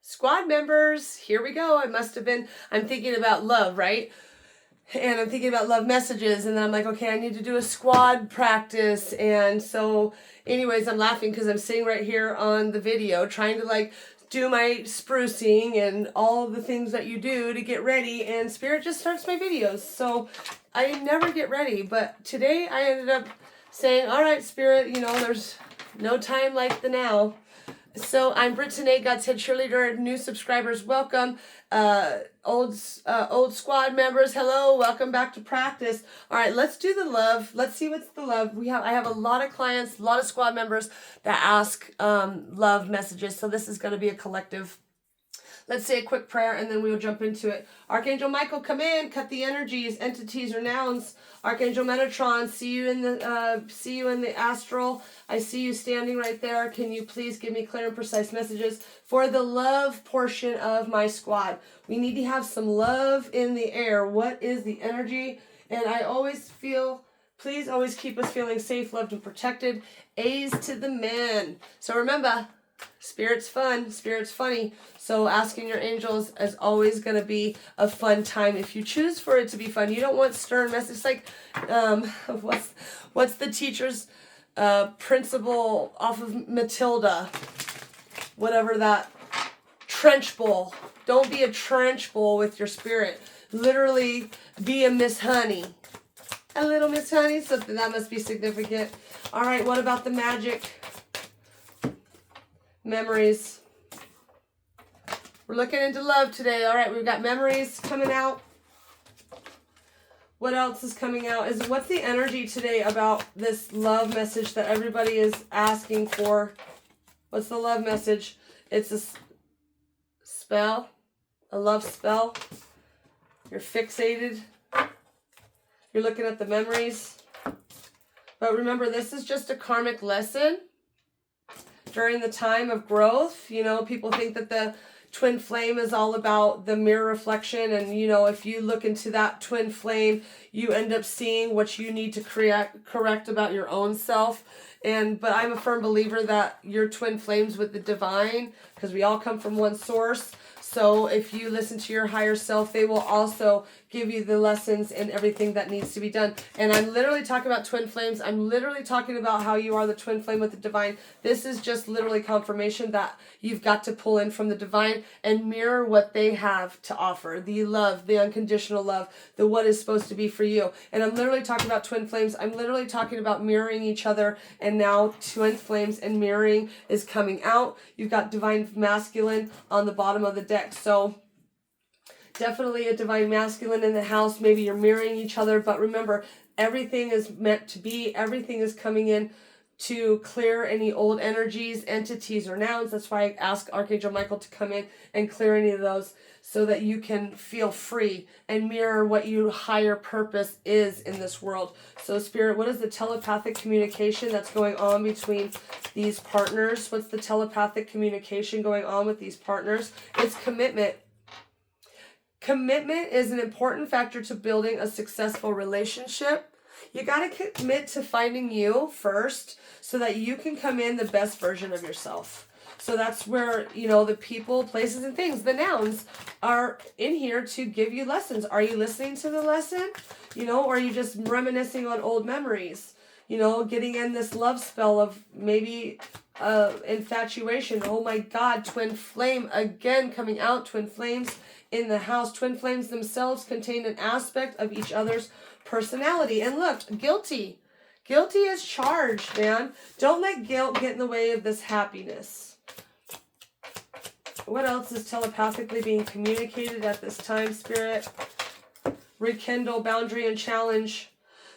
Squad members, here we go. I'm thinking about love, right? And I'm thinking about love messages, and then I'm like, okay, I need to do a squad practice. And so, anyways, I'm laughing because I'm sitting right here on the video trying to do my sprucing and all the things that you do to get ready, and Spirit just starts my videos. So I never get ready, but today I ended up saying, all right, Spirit, there's no time like the now. So I'm Brittany, God's Head Cheerleader. New subscribers, welcome. Old squad members, hello. Welcome back to practice. All right, let's do the love. Let's see what's the love. I have a lot of clients, a lot of squad members that ask love messages. So this is going to be a collective. Let's say a quick prayer and then we will jump into it. Archangel Michael, come in, cut the energies, entities or nouns. Archangel Metatron, see you in the astral. I see you standing right there. Can you please give me clear and precise messages for the love portion of my squad? We need to have some love in the air. What is the energy? And I always feel, please always keep us feeling safe, loved, and protected. A's to the men. So remember, Spirit's fun, Spirit's funny. So asking your angels is always going to be a fun time if you choose for it to be fun. You don't want stern messages like, what's the teacher's principle off of Matilda? Whatever that, trench bowl. Don't be a trench bowl with your spirit. Literally be a Miss Honey. A little Miss Honey, something that must be significant. All right, what about the magic? Memories. We're looking into love today. All right, we've got memories coming out. What else is coming out? What's the energy today about this love message that everybody is asking for? What's the love message? It's a spell, a love spell. You're fixated. You're looking at the memories. But remember, this is just a karmic lesson. During the time of growth, people think that the twin flame is all about the mirror reflection. And, if you look into that twin flame, you end up seeing what you need to correct about your own self. But I'm a firm believer that your twin flames with the divine, because we all come from one source. So if you listen to your higher self, they will also give you the lessons and everything that needs to be done. And I'm literally talking about twin flames. I'm literally talking about how you are the twin flame with the divine. This is just literally confirmation that you've got to pull in from the divine and mirror what they have to offer. The love, the unconditional love, the what is supposed to be for you. And I'm literally talking about twin flames. I'm literally talking about mirroring each other. And now twin flames and mirroring is coming out. You've got divine masculine on the bottom of the deck. So definitely a divine masculine in the house. Maybe you're mirroring each other, but remember, everything is meant to be. Everything is coming in to clear any old energies, entities, or nouns. That's why I ask Archangel Michael to come in and clear any of those so that you can feel free and mirror what your higher purpose is in this world. So Spirit, what is the telepathic communication that's going on between these partners? What's the telepathic communication going on with these partners? It's commitment. Commitment is an important factor to building a successful relationship. You got to commit to finding you first so that you can come in the best version of yourself. So that's where, the people, places, and things, the nouns, are in here to give you lessons. Are you listening to the lesson? Or are you just reminiscing on old memories? Getting in this love spell of maybe infatuation. Oh my God, twin flame again coming out. Twin flames in the house. Twin flames themselves contain an aspect of each other's personality. And look, guilty. Guilty is charged, man. Don't let guilt get in the way of this happiness. What else is telepathically being communicated at this time, Spirit? Rekindle, boundary, and challenge.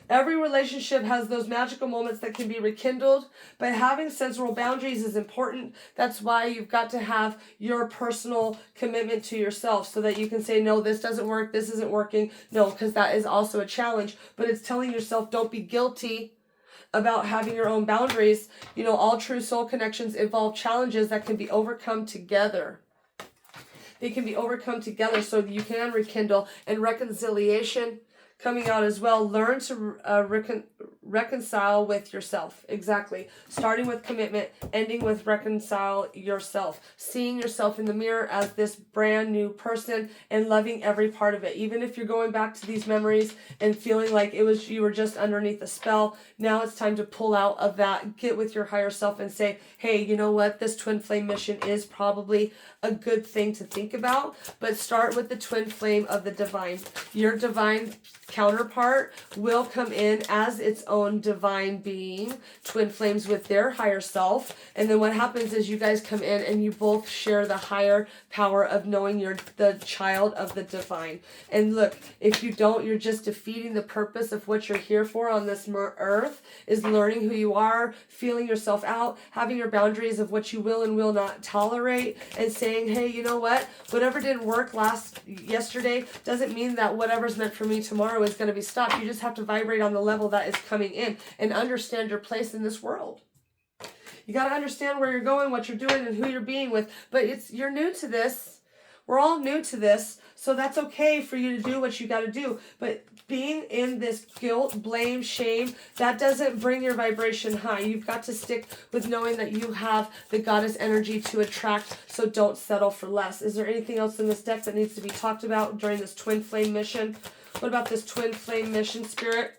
Every relationship has those magical moments that can be rekindled, but having sensual boundaries is important. That's why you've got to have your personal commitment to yourself so that you can say, no, this doesn't work, this isn't working. No, because that is also a challenge. But it's telling yourself, don't be guilty about having your own boundaries. All true soul connections involve challenges that can be overcome together. They can be overcome together so you can rekindle, and reconciliation coming out as well. Learn to reconcile with yourself. Exactly. Starting with commitment, ending with reconcile yourself. Seeing yourself in the mirror as this brand new person and loving every part of it. Even if you're going back to these memories and feeling like you were just underneath a spell, now it's time to pull out of that, get with your higher self and say, hey, you know what? This twin flame mission is probably a good thing to think about, but start with the twin flame of the divine. Your divine counterpart will come in as its own divine being, twin flames with their higher self, and then what happens is you guys come in and you both share the higher power of knowing you're the child of the divine. And look, if you don't, you're just defeating the purpose of what you're here for on this earth, is learning who you are, feeling yourself out, having your boundaries of what you will and will not tolerate, and saying, hey, you know what, whatever didn't work yesterday doesn't mean that whatever's meant for me tomorrow is going to be stopped. You just have to vibrate on the level that is coming in and understand your place in this world. You got to understand where you're going, what you're doing, and who you're being with. But you're new to this. We're all new to this. So that's okay for you to do what you got to do. But being in this guilt, blame, shame, that doesn't bring your vibration high. You've got to stick with knowing that you have the goddess energy to attract. So don't settle for less. Is there anything else in this deck that needs to be talked about during this twin flame mission? What about this twin flame mission, Spirit?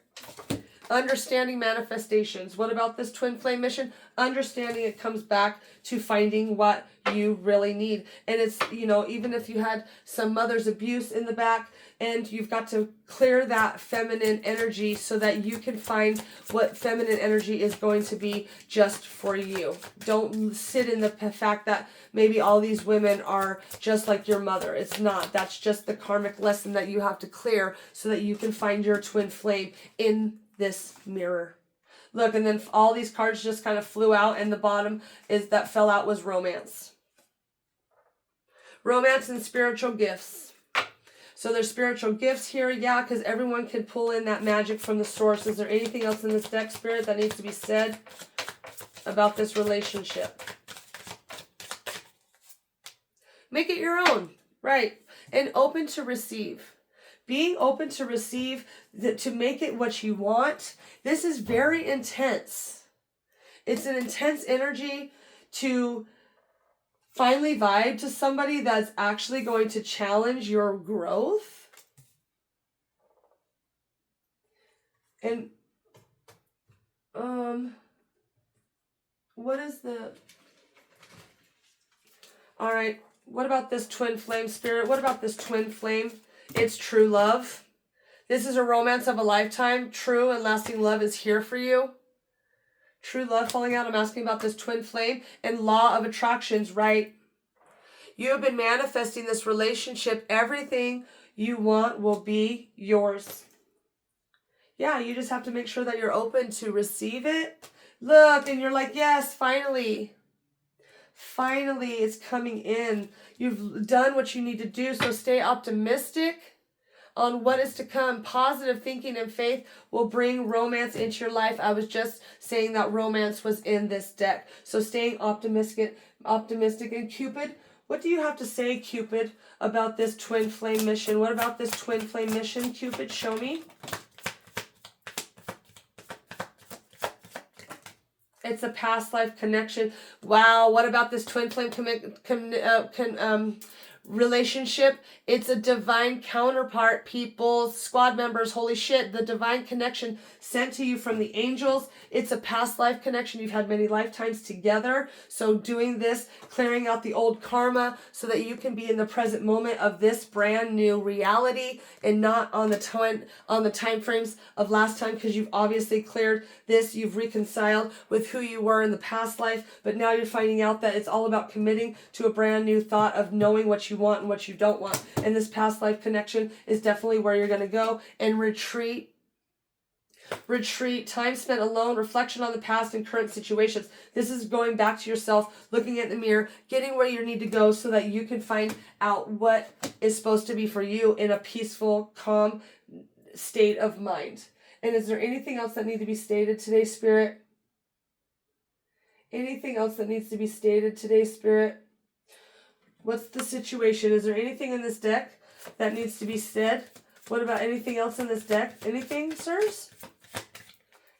Understanding manifestations. What about this twin flame mission? Understanding it comes back to finding what you really need. And it's, even if you had some mother's abuse in the back, and you've got to clear that feminine energy so that you can find what feminine energy is going to be just for you. Don't sit in the fact that maybe all these women are just like your mother. It's not. That's just the karmic lesson that you have to clear so that you can find your twin flame in this mirror. Look, and then all these cards just kind of flew out, and the bottom that fell out was romance. Romance and spiritual gifts. So there's spiritual gifts here, yeah, because everyone can pull in that magic from the source. Is there anything else in this deck, Spirit, that needs to be said about this relationship? Make it your own, right? And open to receive. Being open to receive, to make it what you want. This is very intense. It's an intense energy to finally vibe to somebody that's actually going to challenge your growth. And what is the... All right, what about this twin flame, Spirit? What about this twin flame? It's true love. This is a romance of a lifetime. True and lasting love is here for you. True love falling out. I'm asking about this twin flame and law of attractions, right? You have been manifesting this relationship. Everything you want will be yours. Yeah, you just have to make sure that you're open to receive it. Look, and you're like, yes, finally. Finally, it's coming in. You've done what you need to do, so stay optimistic on what is to come. Positive thinking and faith will bring romance into your life. I was just saying that romance was in this deck. So staying optimistic. And Cupid, what do you have to say, Cupid, about this twin flame mission? What about this twin flame mission, Cupid? Show me. It's a past life connection. Wow, what about this twin flame relationship? It's a divine counterpart, people, squad members. Holy shit, the divine connection sent to you from the angels. It's a past life connection. You've had many lifetimes together. So doing this, clearing out the old karma so that you can be in the present moment of this brand new reality and not on the time frames of last time, because you've obviously cleared this. You've reconciled with who you were in the past life, but now you're finding out that it's all about committing to a brand new thought of knowing what you want and what you don't want. And this past life connection is definitely where you're going to go and retreat, time spent alone, reflection on the past and current situations. This is going back to yourself, looking at the mirror, getting where you need to go so that you can find out what is supposed to be for you in a peaceful, calm state of mind. And is there anything else that needs to be stated today, Spirit? Anything else that needs to be stated today, Spirit? What's the situation? Is there anything in this deck that needs to be said? What about anything else in this deck? Anything, sirs?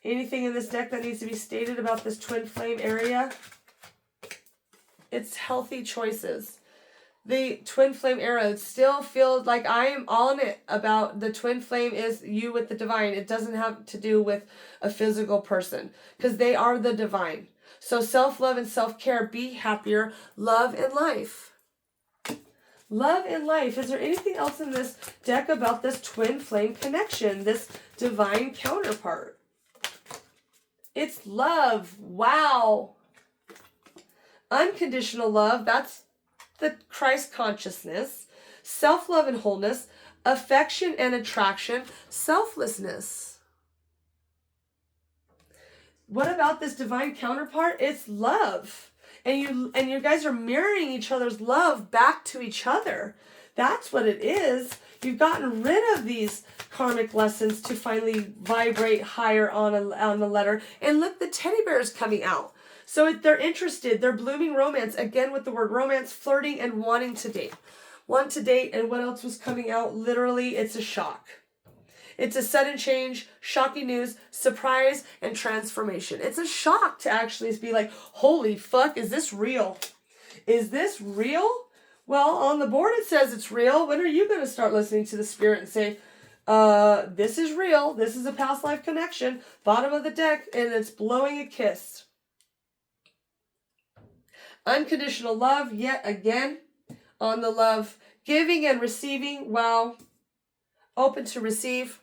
Anything in this deck that needs to be stated about this twin flame area? It's healthy choices. The twin flame arrow still feels like I am on it about the twin flame is you with the divine. It doesn't have to do with a physical person because they are the divine. So self-love and self-care, be happier, love and life. Love and life. Is there anything else in this deck about this twin flame connection, this divine counterpart? It's love. Wow. Unconditional love. That's the Christ consciousness. Self-love and wholeness. Affection and attraction. Selflessness. What about this divine counterpart? It's love. And you guys are mirroring each other's love back to each other. That's what it is. You've gotten rid of these karmic lessons to finally vibrate higher on the letter. And look, the teddy bear is coming out. So they're interested. They're blooming romance. Again, with the word romance, flirting, and wanting to date. Want to date, and what else was coming out? Literally, it's a shock. It's a sudden change, shocking news, surprise, and transformation. It's a shock to actually be like, holy fuck, is this real? Is this real? Well, on the board it says it's real. When are you going to start listening to the spirit and say, this is real. This is a past life connection. Bottom of the deck, and it's blowing a kiss. Unconditional love, yet again, on the love. Giving and receiving, wow. Open to receive.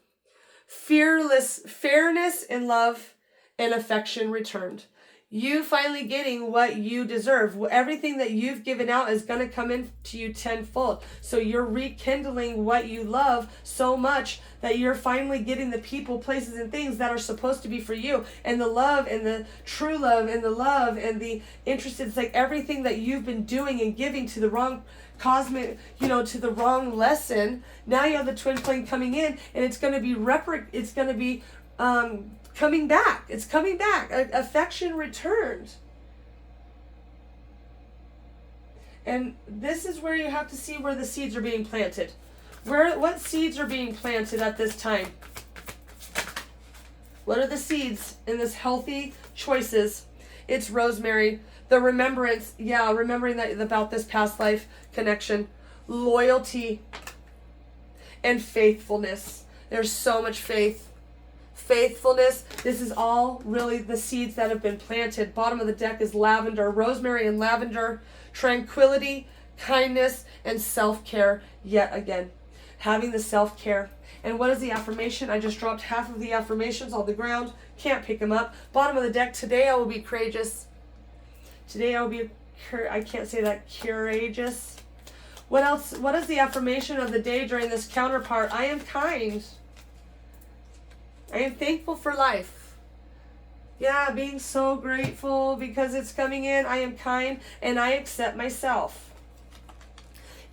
Fairness in love and affection returned. You finally getting what you deserve. Everything that you've given out is going to come into you tenfold. So you're rekindling what you love so much that you're finally getting the people, places, and things that are supposed to be for you. And the love and the true love and the love and the interested. It's like everything that you've been doing and giving to the wrong cosmic, to the wrong lesson. Now you have the twin flame coming in, and it's going to be coming back. It's coming back. Affection returned. And this is where you have to see where the seeds are being planted. What seeds are being planted at this time? What are the seeds in this healthy choices? It's rosemary. The remembrance, remembering that about this past life connection. Loyalty and faithfulness. There's so much faith. Faithfulness. This is all really the seeds that have been planted. Bottom of the deck is lavender, rosemary and lavender, tranquility, kindness, and self-care yet again. Having the self-care. And what is the affirmation? I just dropped half of the affirmations on the ground. Can't pick them up. Bottom of the deck, today I will be courageous. Today I will be, I can't say that, courageous. What else? What is the affirmation of the day during this counterpart? I am kind. I am thankful for life. Yeah, being so grateful because it's coming in. I am kind and I accept myself.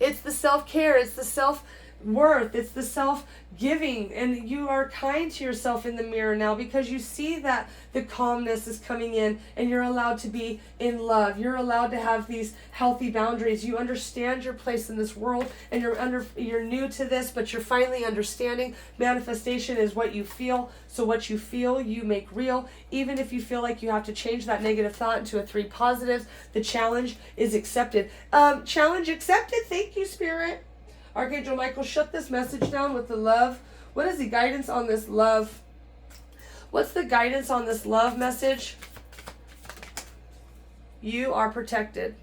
It's the self-care. It's the self-worth. It's the self-giving. And you are kind to yourself in the mirror now because you see that the calmness is coming in and you're allowed to be in love. You're allowed to have these healthy boundaries. You understand your place in this world and you're new to this, but you're finally understanding. Manifestation is what you feel. So what you feel, you make real. Even if you feel like you have to change that negative thought into a 3 positives, the challenge is accepted. Challenge accepted. Thank you, Spirit. Archangel Michael, shut this message down with the love. What is the guidance on this love? What's the guidance on this love message? You are protected.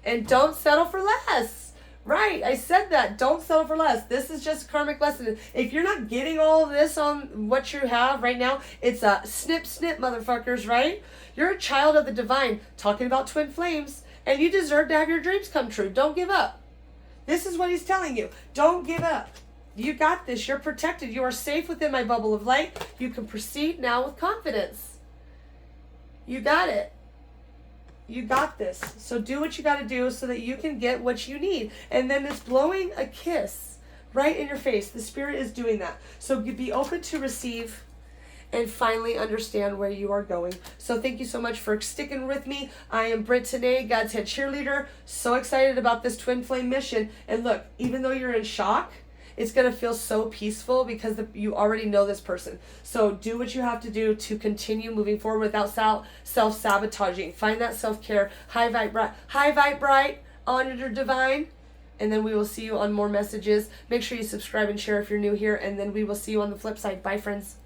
And don't settle for less. Right, I said that. Don't settle for less. This is just a karmic lesson. If you're not getting all of this on what you have right now, it's a snip, motherfuckers, right? You're a child of the divine, talking about twin flames, and you deserve to have your dreams come true. Don't give up. This is what he's telling you. Don't give up. You got this. You're protected. You are safe within my bubble of light. You can proceed now with confidence. You got it. You got this. So do what you got to do so that you can get what you need. And then it's blowing a kiss right in your face. The Spirit is doing that. So be open to receive and finally understand where you are going. So thank you so much for sticking with me. I am Britt Tanay, God's Head Cheerleader. So excited about this twin flame mission. And look, even though you're in shock, It's going to feel so peaceful because you already know this person. So do what you have to do to continue moving forward without self-sabotaging. Find that self-care. High vibe bright, honor divine. And then we will see you on more messages. Make sure you subscribe and share if you're new here. And then we will see you on the flip side. Bye, friends.